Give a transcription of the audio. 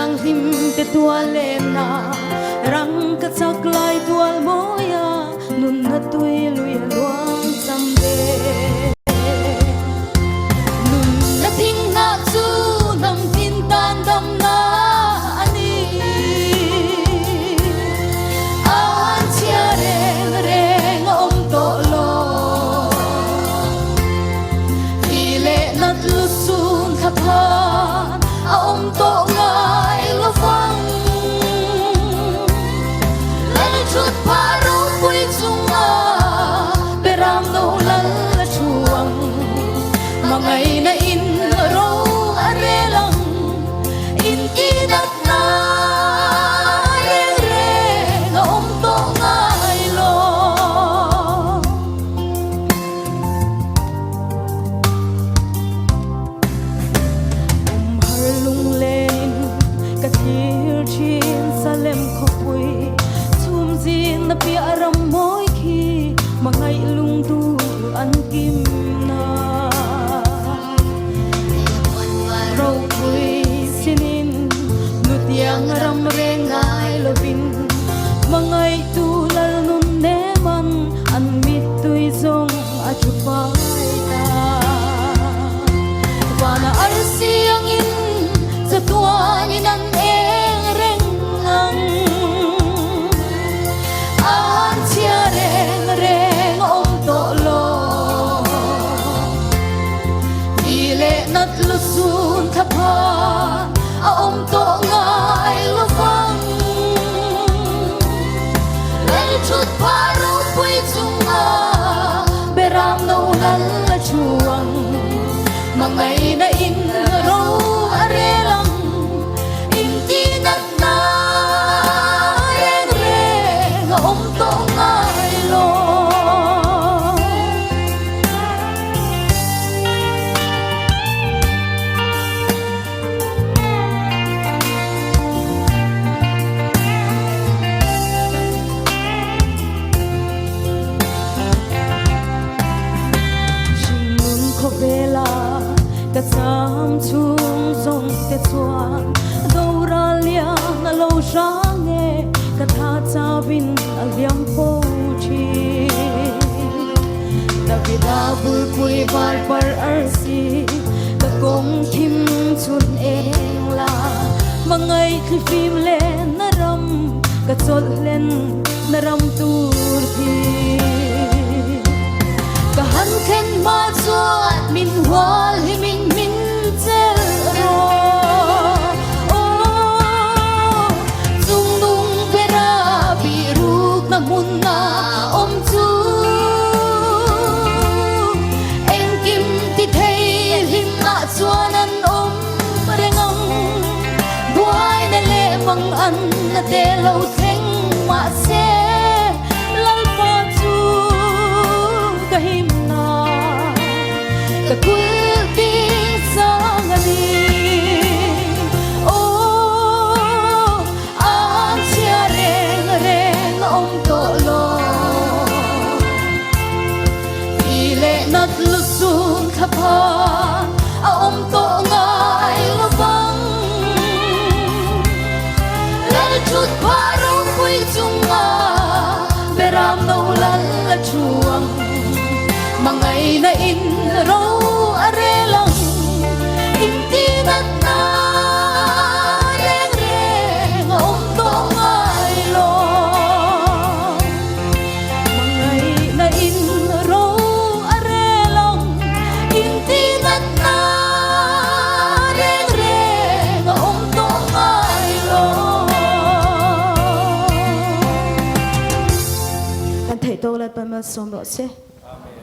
yang him te tua lena rang ka chaklai tual moya nun na tui lui luang sambe nun na ting na chu nam tin tan dam na ani an chia reng reng om to lo ile na tu sun khapan a om to ngai lo phang lal chut paro pui chunga beram no lal la chuang mangai na in ro are lang in idat na re re na om to ngai lo har lung len ka thir chin salem khopui chum jin na pi aram moi khi mangai lung tu an kim na ro pui sinin nutiang ram rengai lovin mangai tu lal nun ne man an mit tui zong a chupai ta wana arsiang in sa tuan inan eng reng ang an chia reng reng om to lo ile nat lu sun thapa a om to ngai lo phang lel chut paro pui chunga beram no lal la chuang mangai na in ro are lang in ti nat na reng reng om to ngai lo chinun kho vela ka cham chung zong te chuan dora lia na lo range ka tha chawin aliam po chi davida bul pui var par arsi ka kong thim chun eng la mangai khi phim le na ram ka chol len na ram tur thi ka han khen ma chuat min wal hi min min chel ro o chung nung pera bi ruk na mun na om chu eng kim ti thei him na chuan an om rengam buai na le mang an na te lo theng ma se lal pa chu ka him na ka kul ti sang ani o an chia reng reng om to lo ile nat lu sun khapa a om to ngai lo bang lal chut paro pui chunga beram no lal la chuang mangai na in ro are lang in ti nat na reng reng om to ngai lo mangai na in ro are lang in ti nat na reng reng om to ngai lo kan thei to la pa ma som ro se